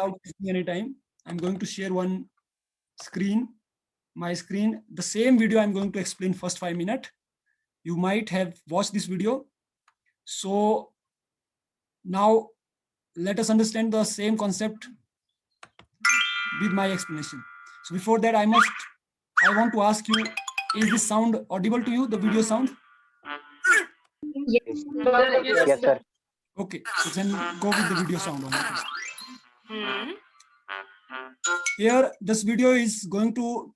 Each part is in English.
without wasting any time, I'm going to share one screen, my screen. The same video I'm going to explain first 5 minutes. You might have watched this video. So now let us understand the same concept with my explanation. So before that, I want to ask you, is this sound audible to you, the video sound? Yes, Yes, sir. Okay, so then go with the video sound only. Here, this video is going to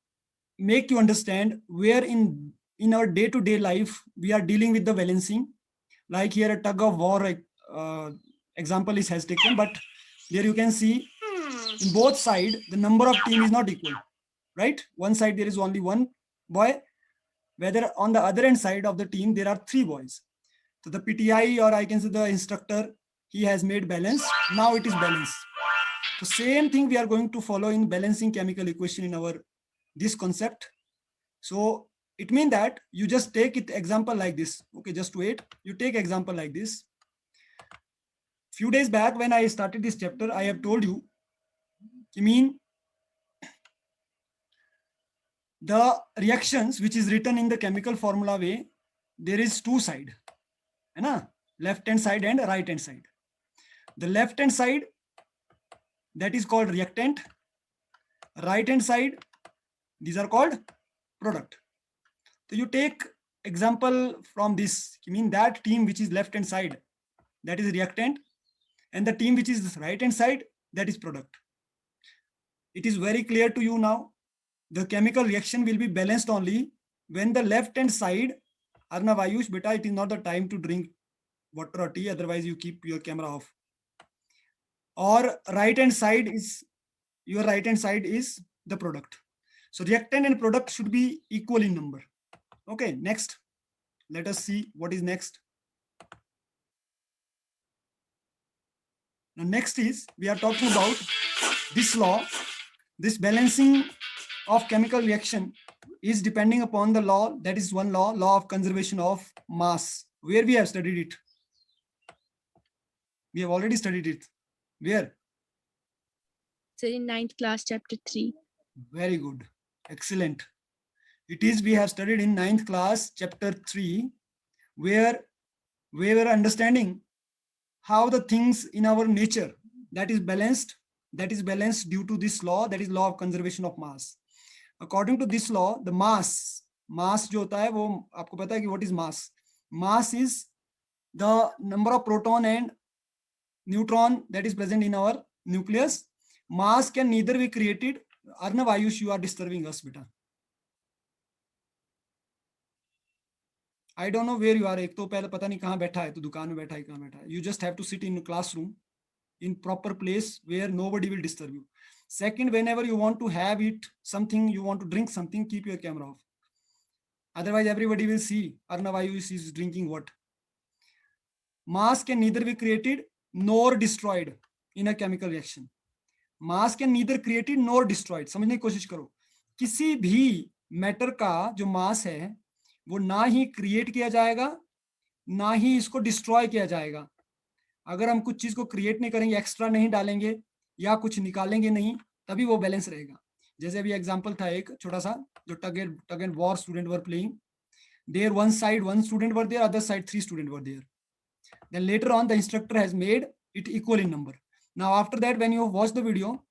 make you understand where in our day-to-day life we are dealing with the balancing. Like here, a tug of war example has taken, but there you can see in both sides the number of team is not equal, right? One side there is only one boy, whether on the other end side of the team there are 3 boys. So the PTI, or I can say the instructor, he has made balance. Now it is balanced. So same thing we are going to follow in balancing chemical equation in our this concept. So it means that you just take it example like this. Okay, just wait. You take example like this. Few days back when I started this chapter, I have told you, I mean, the reactions which is written in the chemical formula way, there is 2 sides, left hand side and right hand side. The left hand side, that is called reactant. Right hand side, these are called product. So you take example from this, I mean that team which is left hand side, that is reactant, and the team which is right hand side, that is product. It is very clear to you now. The chemical reaction will be balanced only when the left hand side, Arnav Ayush, beta, it is not the time to drink water or tea, otherwise you keep your camera off. Or right hand side is, your right hand side is the product. So reactant and product should be equal in number. Okay, next. Let us see what is next. Now next is, we are talking about this law. This balancing of chemical reaction is depending upon the law, that is one law, law of conservation of mass. Where we have studied it? We have already studied it. Where? so in 9th class, chapter 3. Very good. Excellent. It is, we have studied in 9th class, chapter 3, where we were understanding how the things in our nature that is balanced due to this law, that is law of conservation of mass. According to this law, the mass जो होता है वो आपको पता है कि what is mass? Mass is the number of proton and neutron that is present in our nucleus. Mass can neither be created. Arnav Ayush, you are disturbing us, beta. I don't know where you are. एक तो पहले पता नहीं कहाँ बैठा है, तो दुकान में बैठा है, कहाँ बैठा है. You just have to sit in a classroom, in proper place where nobody will disturb you. Second, whenever you want to have it, something, you want to drink something, keep your camera off. Otherwise, everybody will see Arnav Ayush is drinking what. Mass can neither be created nor destroyed in a chemical reaction. Mass can neither created nor destroyed. समझने की कोशिश करो. किसी भी matter का जो मास है वो ना ही क्रिएट किया जाएगा ना ही इसको डिस्ट्रॉय किया जाएगा. अगर हम कुछ चीज को क्रिएट नहीं करेंगे, एक्स्ट्रा नहीं डालेंगे या कुछ निकालेंगे नहीं, तभी वो बैलेंस रहेगा. जैसे अभी एग्जांपल था एक छोटा सा, जो tug and war student were playing. There one side one student were there, other side 3 student were there. Then later on the instructor has made it equal in number. Now after that, when you watch the video,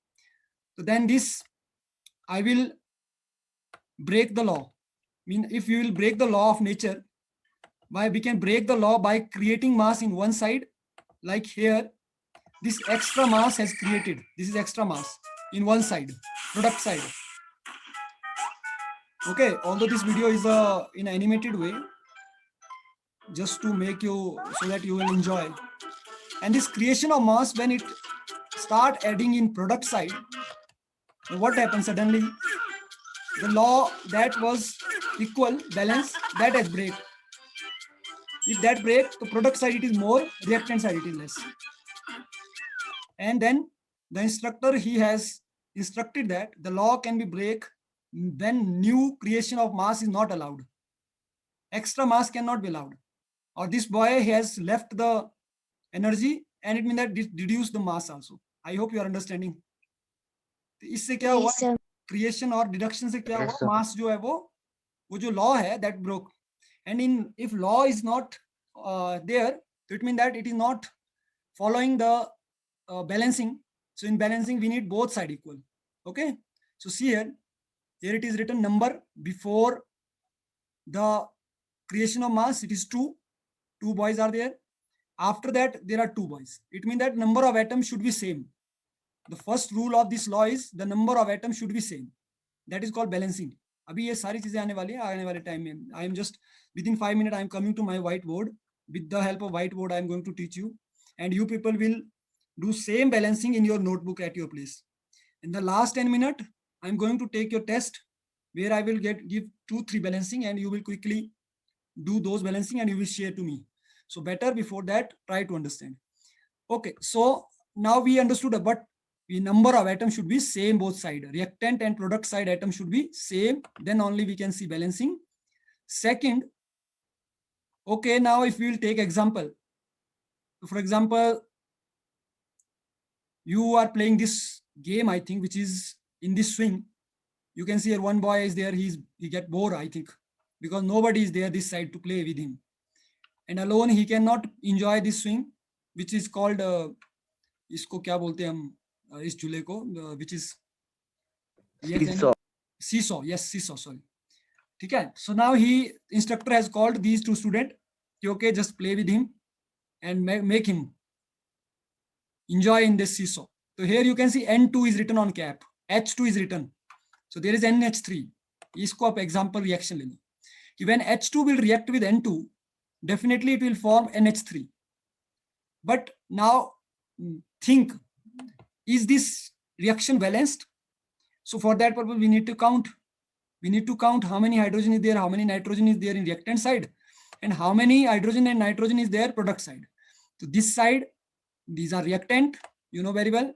so then this I will break the law. I mean, if you will break the law of nature, why we can break the law by creating mass in one side. Like here, this extra mass has created, this is extra mass in one side, product side. Okay, although this video is in an animated way, just to make you, so that you will enjoy. And this creation of mass, when it start adding in product side, what happens suddenly? The law that was equal, balance, that has break. If that break, the product side it is more, reactant side it is less. And then the instructor, he has instructed that the law can be break when new creation of mass is not allowed. Extra mass cannot be allowed. Or this boy has left the energy, and it means that reduce the mass also. I hope you are understanding तो इससे क्या हुआ, Yes, sir. Creation और deduction से क्या Yes, हुआ, sir. मास जो है वो जो लॉ है that broke. And in if law is not there, तो it mean that it is not following the balancing. So in balancing we need both side equal. Okay, so see here it is written number before the creation of mass, it is 2 boys are there. After that there are 2 boys. It means that number of atoms should be same. The first rule of this law is the number of atoms should be same. That is called balancing. अभी ये सारी चीजें आने वाली है आने वाले time में. I am just within 5 minutes I am coming to my whiteboard. With the help of whiteboard I am going to teach you, and you people will do same balancing in your notebook at your place. In the last 10 minutes I am going to take your test where I will give 2-3 balancing, and you will quickly do those balancing and you will share to me. So better before that try to understand. Okay, so now we understood, but the number of atoms should be same both side. Reactant and product side atom should be same, then only we can see balancing. Second, okay, now if we will take example, for example, you are playing this game, I think, which is in this swing. You can see here one boy is there, he get bored, I think, because nobody is there this side to play with him, and alone he cannot enjoy this swing, which is called इसको क्या बोलते हैं हम इस झूले को, which is Seesaw. seesaw. Yes, seesaw, sorry. ठीक है. So now instructor has called these 2 students. Okay, just play with him and make him enjoy in this seesaw. So here you can see N2 is written on cap, H2 is written. So there is NH3. इसको आप example reaction ले लो. When H2 will react with N2, definitely it will form NH3. But now think, is this reaction balanced? So for that purpose we need to count. We need to count how many hydrogen is there, how many nitrogen is there in reactant side, and how many hydrogen and nitrogen is there product side. So this side, these are reactant, you know very well.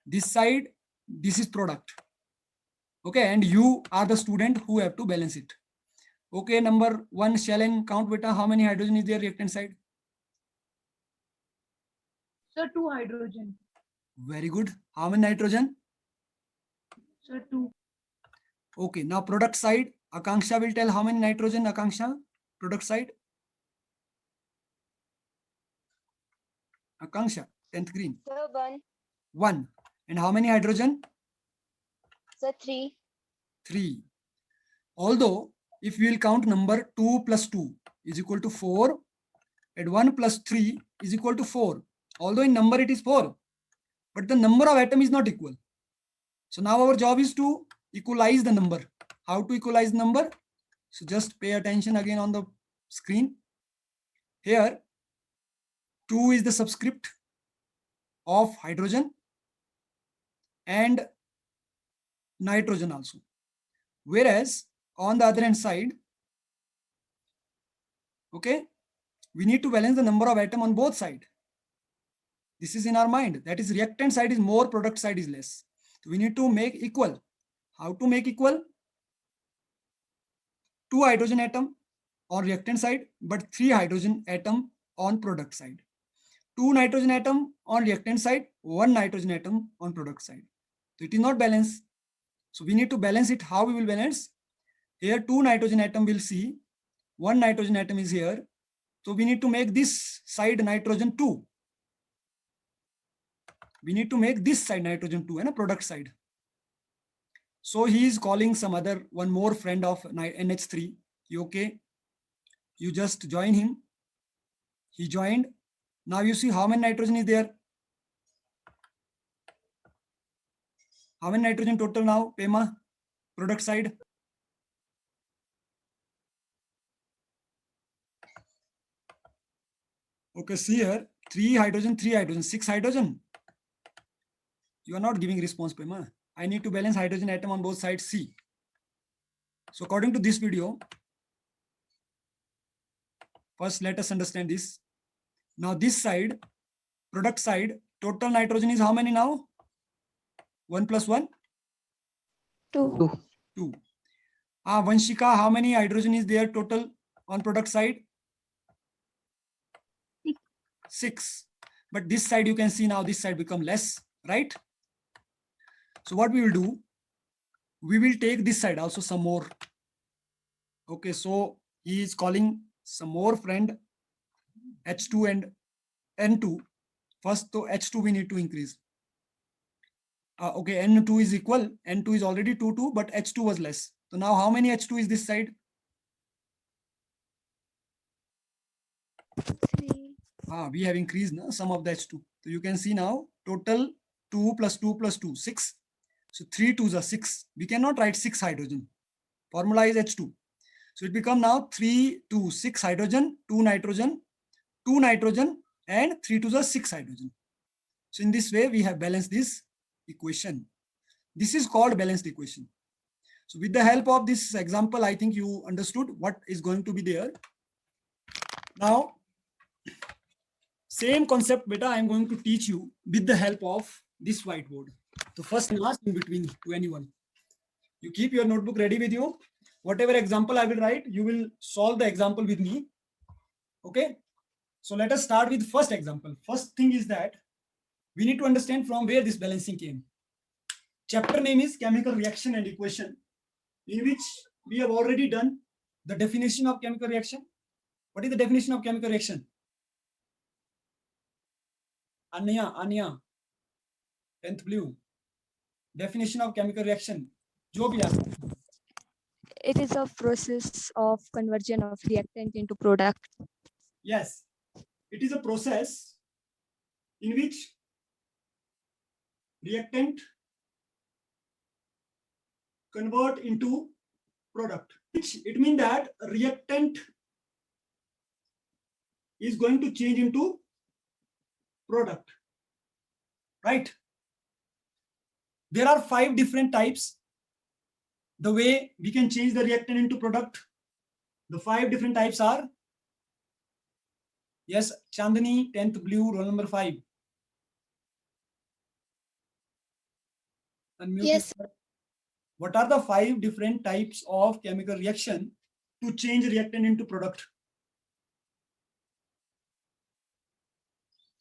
This side, this is product. Okay, and you are the student who have to balance it. Okay, number 1, Shailen, count beta, how many hydrogen is there reactant side? Sir, 2 hydrogen. Very good. How many nitrogen? Sir, 2. Okay, now product side, Akanksha will tell how many nitrogen, Akanksha, product side. Akanksha, 10th green. Sir, 1. 1. And how many hydrogen? Sir, 3. 3. Although, if we will count number 2 plus 2 is equal to 4, and 1 plus 3 is equal to 4. Although in number it is 4, but the number of atom is not equal. So now our job is to equalize the number. How to equalize number? So just pay attention again on the screen. Here, 2 is the subscript of hydrogen and nitrogen also. Whereas on the other hand side, okay, we need to balance the number of atom on both sides. This is in our mind. That is, reactant side is more, product side is less. So we need to make equal. How to make equal? 2 hydrogen atom on reactant side, but 3 hydrogen atom on product side. 2 nitrogen atom on reactant side, 1 nitrogen atom on product side. So it is not balanced. So we need to balance it. How we will balance? Here 2 nitrogen atom will see, 1 nitrogen atom is here. So we need to make this side nitrogen 2. We need to make this side nitrogen 2 and a product side. So he is calling some other, one more friend of NH3. Okay, you just join him. He joined. Now you see how many nitrogen is there? How many nitrogen total now, Pema? Product side? Okay, see here, 3 hydrogen, 6 hydrogen. You are not giving response, Pema. I need to balance hydrogen atom on both sides, C. So according to this video, first let us understand this. Now this side, product side, total nitrogen is how many now? 1 plus 1? 2. 2. Vanshika, how many hydrogen is there total on product side? 6. But this side you can see now, this side become less, right? So what we will do, we will take this side also some more. Okay, so he is calling some more friend H2 and N2. First, so H2 we need to increase. Okay, N2 is equal. N2 is already 2, but H2 was less. So now how many H2 is this side? 3. We have increased some of the H2. So you can see now total 2 plus 2 plus 2, 6. So 3 2s are 6. We cannot write 6 hydrogen. Formula is H2. So it become now 3 2 6 hydrogen, 2 nitrogen, 2 nitrogen, and 3 2s are 6 hydrogen. So in this way we have balanced this equation. This is called balanced equation. So with the help of this example, I think you understood what is going to be there. Now, same concept, beta, I am going to teach you with the help of this whiteboard. So first and last in between to anyone. You keep your notebook ready with you. Whatever example I will write, you will solve the example with me. Okay. So let us start with first example. First thing is that we need to understand from where this balancing came. Chapter name is Chemical Reaction and Equation, in which we have already done the definition of chemical reaction. What is the definition of chemical reaction? Anya, 10th blue. Definition of chemical reaction. जो भी आता It is a process of conversion of reactant into product. Yes, it is a process in which reactant convert into product. Which it means that reactant is going to change into product, right? There are 5 different types. The way we can change the reactant into product. The 5 different types are, yes, Chandani, 10th blue, roll number 5. Unmute Yes. yourself. What are the 5 different types of chemical reaction to change reactant into product?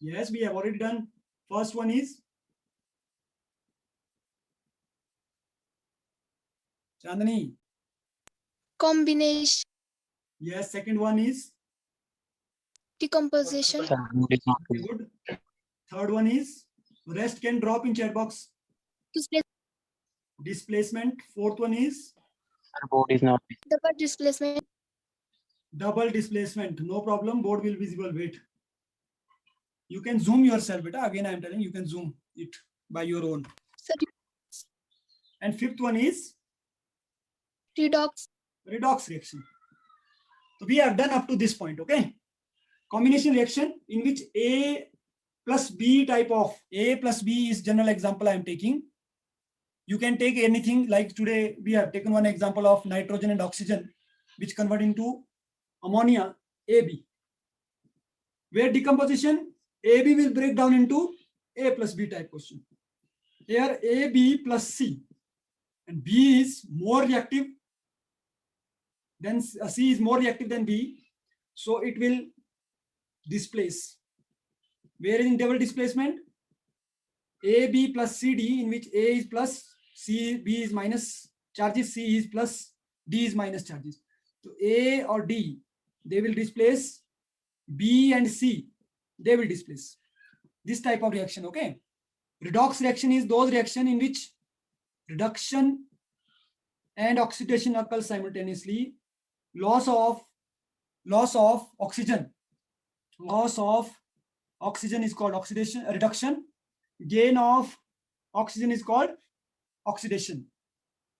Yes, we have already done. First one is Chandani. Combination. Yes, second one is Decomposition. okay, good. Third one is rest can drop in chat box. Displacement. Fourth one is Board is not. Double displacement. double displacement. No problem. Board will visible. Wait. You can zoom yourself. Beta. Again, I am telling you can zoom it by your own. So And fifth one is redox. redox reaction. So we have done up to this point. Okay. Combination reaction in which A plus B type of A plus B is general example I am taking. You can take anything like today we have taken one example of nitrogen and oxygen which convert into ammonia AB. Where decomposition AB will break down into A plus B type question. Here AB plus C and B is more reactive than C is more reactive than B. So it will displace. Where in double displacement? AB plus CD, in which A is plus, C, B is minus charges, C is plus, D is minus charges. So A or D, they will displace. B and C, they will displace. This type of reaction, okay? Redox reaction is those reaction in which reduction and oxidation occur simultaneously. Loss of oxygen. Loss of oxygen is called oxidation, reduction. Gain of oxygen is called oxidation.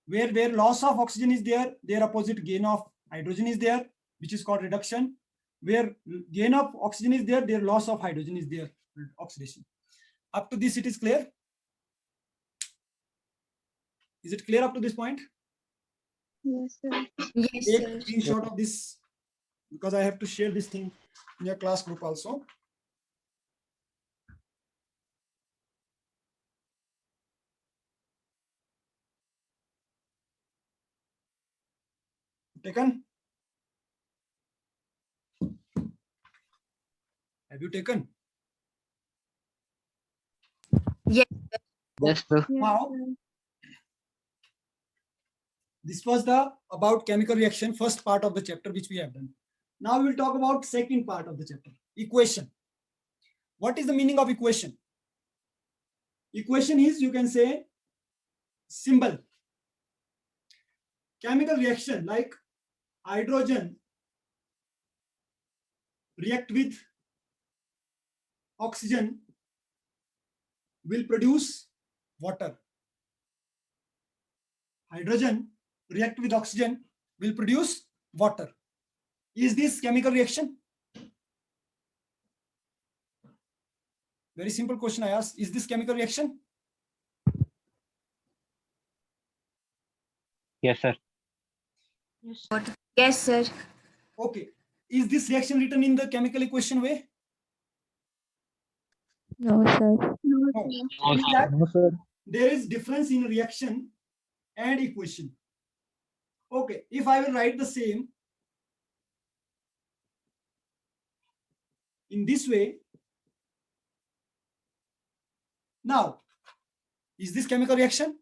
Where loss of oxygen is there, their opposite gain of hydrogen is there, which is called reduction. Where gain of oxygen is there, their loss of hydrogen is there, oxidation. Up to this, it is clear? Is it clear up to this point? Yes, sir. Take a screenshot of this because I have to share this thing in your class group also. Taken? Have you taken? Yes, sir. Now, This was the about chemical reaction, first part of the chapter which we have done. Now we will talk about second part of the chapter, equation. What is the meaning of equation? Equation is, you can say, symbol. Chemical reaction like hydrogen react with oxygen will produce water. Hydrogen react with oxygen will produce water. Is this chemical reaction? Very simple question I asked. Is this chemical reaction? Yes, sir. Yes. Yes, sir. Okay. Is this reaction written in the chemical equation way? No, sir. No. Means that No, sir. there is difference in reaction and equation. Okay. If I will write the same in this way, now, is this chemical reaction?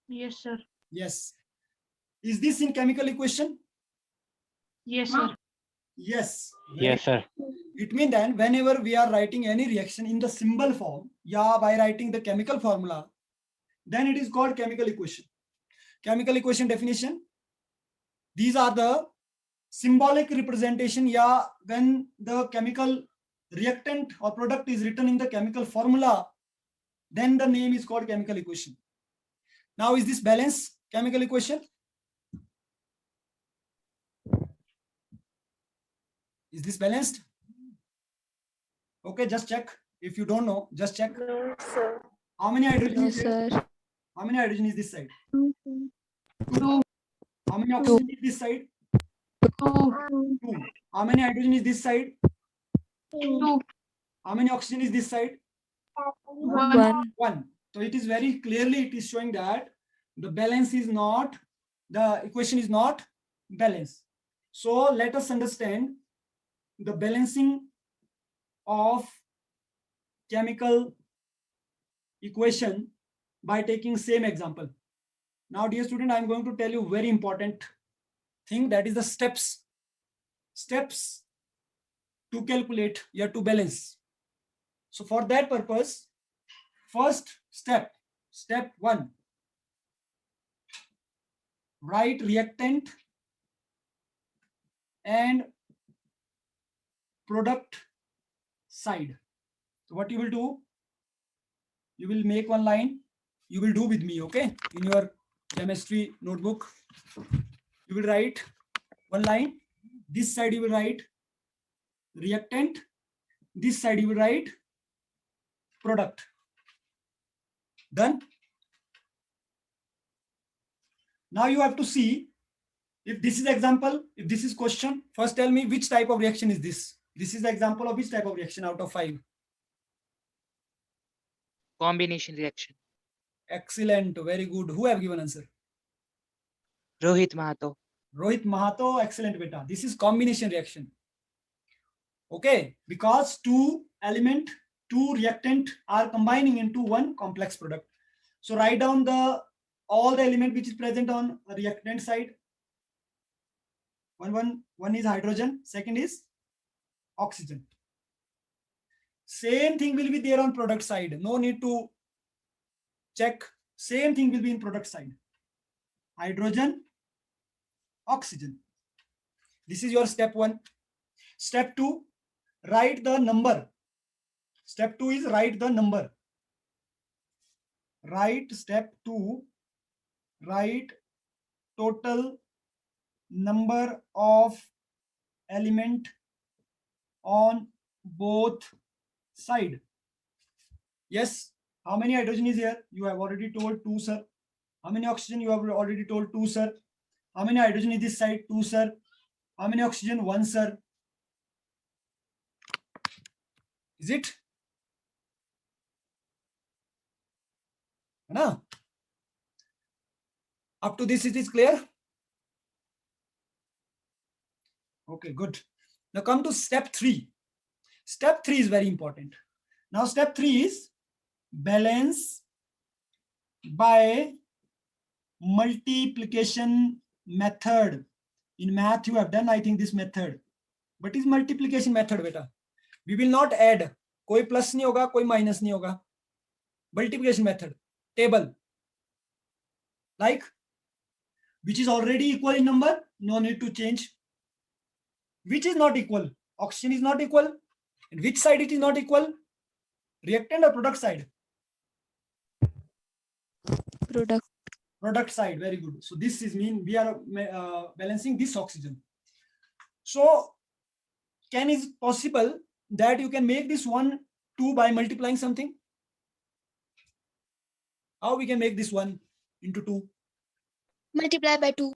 Yes, sir. Yes. Is this in chemical equation? Yes, sir. Yes. Yes, sir. It means then whenever we are writing any reaction in the symbol form, yeah, by writing the chemical formula, then it is called chemical equation. Chemical equation definition. These are the symbolic representation, yeah, when the chemical reactant or product is written in the chemical formula, then the name is called chemical equation. Now, is this balanced chemical equation? Is this balanced? Okay, just check. If you don't know, just check. No, sir. How many hydrogen No, is there? sir. How many hydrogen is this side? 2. How many oxygen is this side? 2. 2. How many hydrogen is this side? 2. How many oxygen is this side? 1. 1. 1. So it is very clearly, it is showing that the balance is not, the equation is not balanced. So let us understand the balancing of chemical equation by taking same example. Now, dear student, I am going to tell you very important thing, that is the steps to calculate, you have to balance. So for that purpose, first step 1, write reactant and product side. So what you will do, you will make one line, you will do with me, okay? In your chemistry notebook, you will write one line. This side you will write reactant, this side you will write product. Done? Now you have to see if this is example, if this is question. First tell me which type of reaction is this. This is the example of which type of reaction out of 5? Combination reaction. Excellent, very good. Who have given answer? Rohit Mahato. Rohit Mahato, excellent beta. This is combination reaction. Okay, because two reactant are combining into one complex product. So write down all the element which is present on reactant side. One is hydrogen, second is oxygen. Same thing will be there on product side. No need to check. Same thing will be in product side. Hydrogen, oxygen. This is your step 1. Step 2, write the number. Step 2 is write the number. Step 2, write total number of element on both side. Yes. How many hydrogen is here? You have already told 2, sir. How many oxygen? You have already told 2, sir. How many hydrogen is this side? 2, sir. How many oxygen? 1, sir. Is it? No? Up to this it is clear? Okay, good. Now come to step 3. Step 3 is very important. Now step 3 is balance by multiplication method. In math you have done, I think, this method. But is multiplication method beta. We will not add. कोई plus नहीं होगा, कोई minus नहीं होगा. Multiplication method. Table. Like, which is already equal in number, no need to change. Which is not equal? Oxygen is not equal. And which side it is not equal? Reactant or product side? Product. Product side. Very good. So this is mean we are balancing this oxygen. So can is it possible that you can make this 1 2 by multiplying something? How we can make this 1 into 2? Multiply by 2.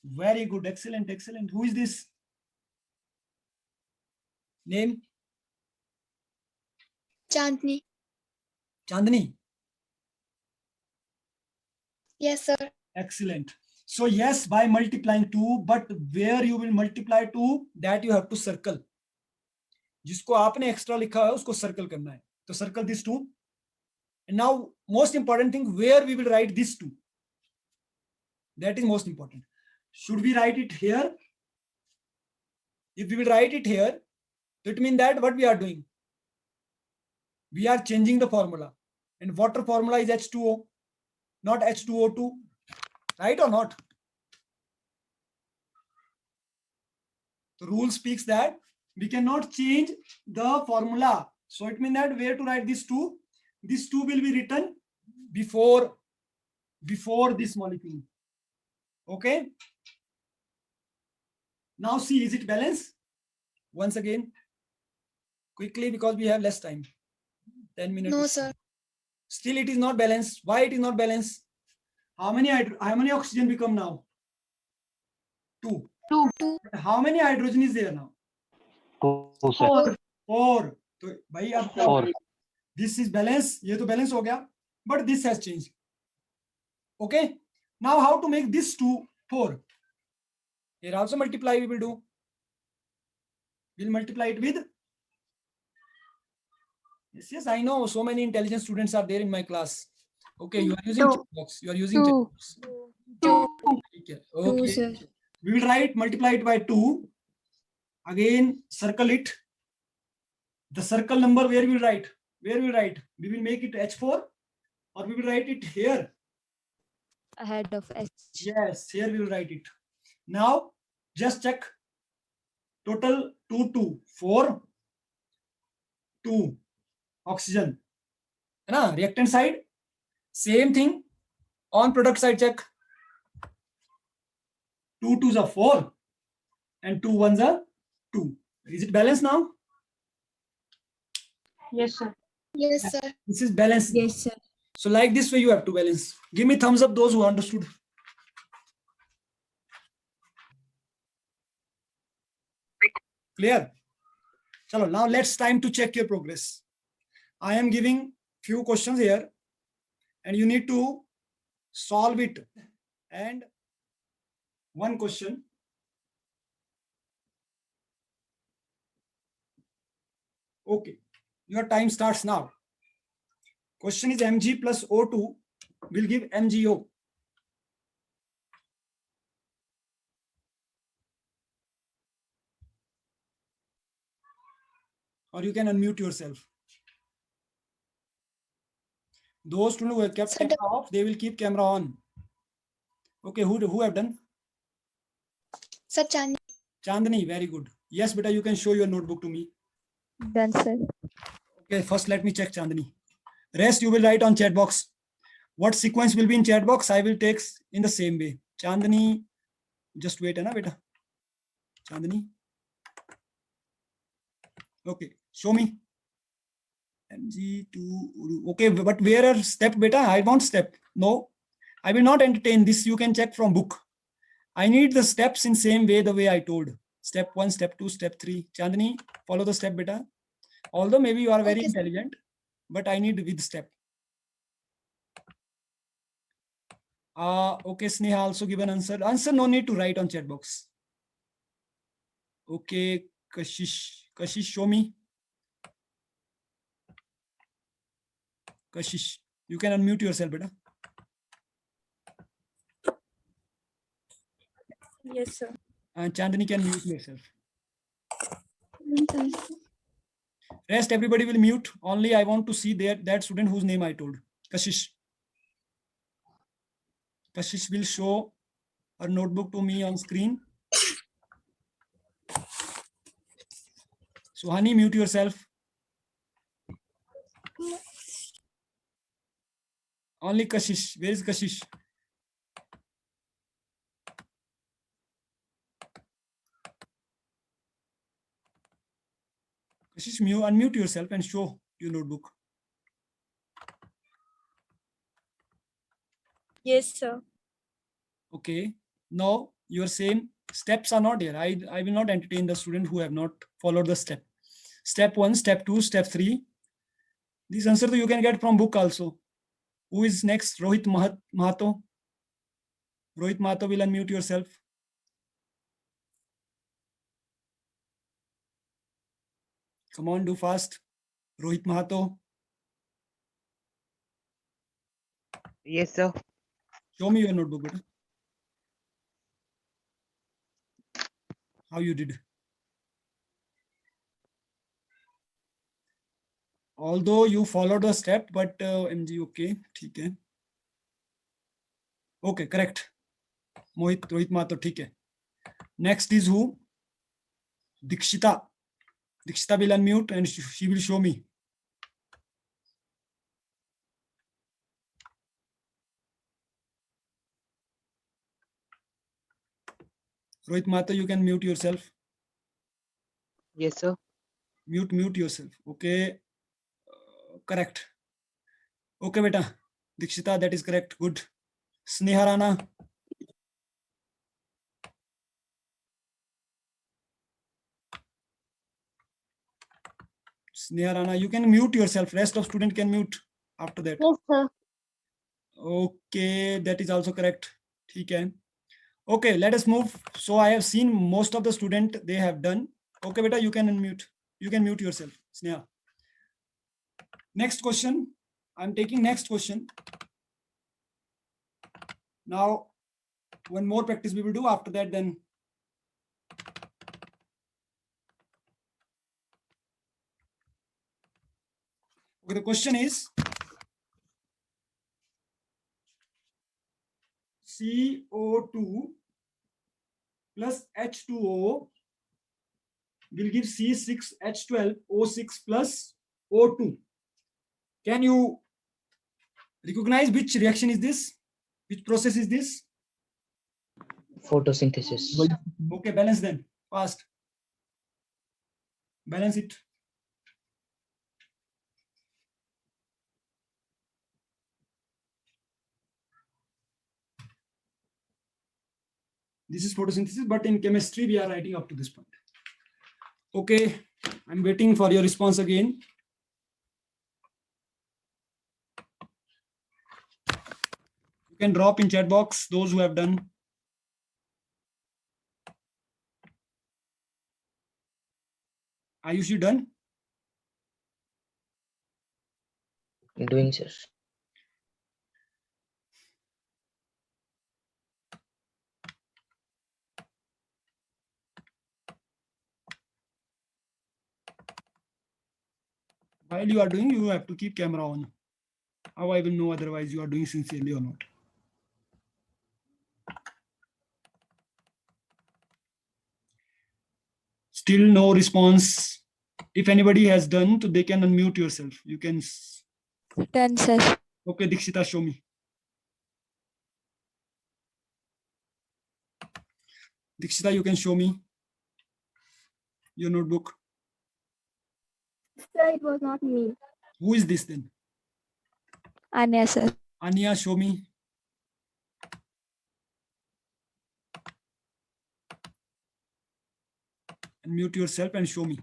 Very good. Excellent. Excellent. Who is this? Name? Chandni. Chandni. Yes, sir. Excellent. So yes, by multiplying 2, but where you will multiply 2, that you have to circle. जिसको आपने extra लिखा है उसको circle करना है. तो circle this 2. And now most important thing, where we will write this 2. That is most important. Should we write it here? If we will write it here, it means that what we are doing? We are changing the formula. And water formula is H2O, not H2O2. Right or not? The rule speaks that we cannot change the formula. So it means that where to write this 2? This 2 will be written before this molecule. Okay. Now see, is it balanced? Once again, quickly, because we have less time. 10 minutes. No, sir. Still it is not balanced. Why it is not balanced? How many oxygen become now? 2. 2. How many hydrogen is there now? 2, sir. 4. 4. तो भाई अब 4. this is balance. ये तो balance हो गया. But this has changed. Okay. Now how to make this 2 4? Here also multiply we will do. We'll multiply it with. Yes, I know. So many intelligent students are there in my class. Okay, you are using 2. chat box. You are using 2. chat box. 2. Okay. 2, sir. We will write multiply it by 2. Again, circle it. The circle number where we will write? Where we will write? We will make it H4 or we will write it here. Ahead of H. Yes, here we will write it. Now, just check. Total 2, 2, 4, 2. Oxygen. Na, reactant side. Same thing. On product side, check. 2 2s are 4 and 2 1s are 2. Is it balanced now? Yes, sir. Yes, sir. This is balanced. Yes, sir. So like this way you have to balance. Give me thumbs up those who understood. Clear? Chalo, now let's time to check your progress. I am giving few questions here and you need to solve it. And one question. Okay, your time starts now. Question is Mg plus O2 will give MgO. Or you can unmute yourself. Those students who have kept camera off, they will keep camera on. Okay, who have done? Sir, Chandni. Chandni, very good. Yes, beta, you can show your notebook to me. Done, sir. Okay, first let me check Chandni. Rest you will write on chat box. What sequence will be in chat box? I will take in the same way. Chandni, just wait, na beta. Chandni. Okay, show me. Mg2. Okay, but where are step beta? I want step. No, I will not entertain this. You can check from book. I need the steps in same way the way I told. Step 1, step 2, step 3. Chandni, follow the step beta. Although maybe you are very Okay, intelligent, but I need with step. Okay, Sneha also give an answer. Answer no need to write on chat box. Okay, Kashish, show me. Kashish, you can unmute yourself, beta. Yes, sir. And Chandni can mute yourself. Rest everybody will mute. Only I want to see that student whose name I told. Kashish. Kashish will show her notebook to me on screen. So Hani, mute yourself. Only Kashish. Where is Kashish? Kashish, unmute yourself and show your notebook. Yes, sir. Okay. Now your same steps are not here. I will not entertain the student who have not followed the step. Step 1, step 2, step 3. This answer you can get from book also. Who is next? Rohit Mahato. Rohit Mahato will unmute yourself. Come on, do fast. Rohit Mahato. Yes, sir. Show me your notebook, beta. How you did. Although you followed the step, but MG, okay, ठीक है. Okay, correct. Rohit Mahato, ठीक है. Next is who? Dikshita. Dikshita will unmute and she will show me. Rohit Mahato, you can mute yourself. Yes, sir. Mute yourself. Okay. Correct. Okay, beta. Dikshita, that is correct. Good. Sneha Rana. Sneha Rana, you can mute yourself. Rest of student can mute after that. Yes, sir. Okay, that is also correct. Okay. Okay, let us move. So I have seen most of the student they have done. Okay, beta, you can unmute. You can mute yourself, Sneha. Next question. I'm taking next question. Now, one more practice we will do. After that, then okay, the question is CO2 plus H2O will give C6H12O6 plus O2. Can you recognize which reaction is this? Which process is this? Photosynthesis. Okay, balance them fast. Balance it. This is photosynthesis, but in chemistry, we are writing up to this point. Okay, I'm waiting for your response again. You can drop in chat box those who have done. Ayush, you done? Doing, sir. While you are doing, you have to keep camera on. How I will know otherwise you are doing sincerely or not. Still no response. If anybody has done, so they can unmute yourself. You can. Done, sir. Okay, Dikshita, show me. Dikshita, you can show me your notebook. Sir, it was not me. Who is this then? Anya, sir. Anya, show me. Unmute yourself and show me.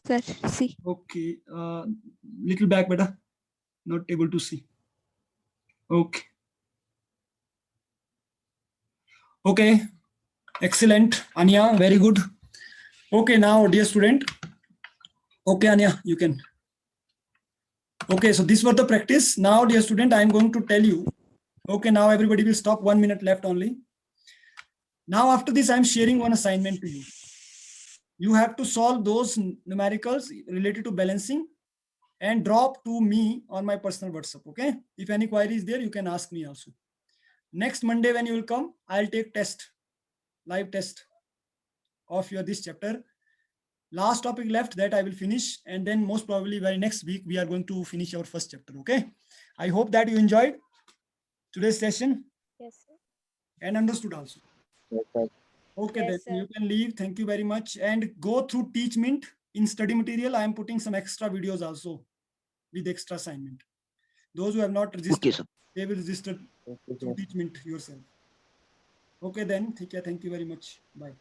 Sir, see. Okay, little back, beta. Not able to see. Okay. Okay, excellent. Anya, very good. Okay, now, dear student. Okay, Anya, you can. Okay, so this was the practice. Now, dear student, I am going to tell you Okay, now everybody will stop. 1 minute left only. Now after this, I'm sharing one assignment to you. You have to solve those numericals related to balancing and drop to me on my personal WhatsApp. Okay. If any query is there, you can ask me also. Next Monday when you will come, I'll take test, live test of your this chapter. Last topic left that I will finish, and then most probably by next week we are going to finish our first chapter. Okay. I hope that you enjoyed today's session Yes, sir. and understood also. Okay, Yes, then you sir. can leave. Thank you very much. And go through Teach Mint in study material. I am putting some extra videos also with extra assignment. Those who have not registered, Okay, sir. they will register through Teach Mint yourself. Okay, then. Thank you very much. Bye.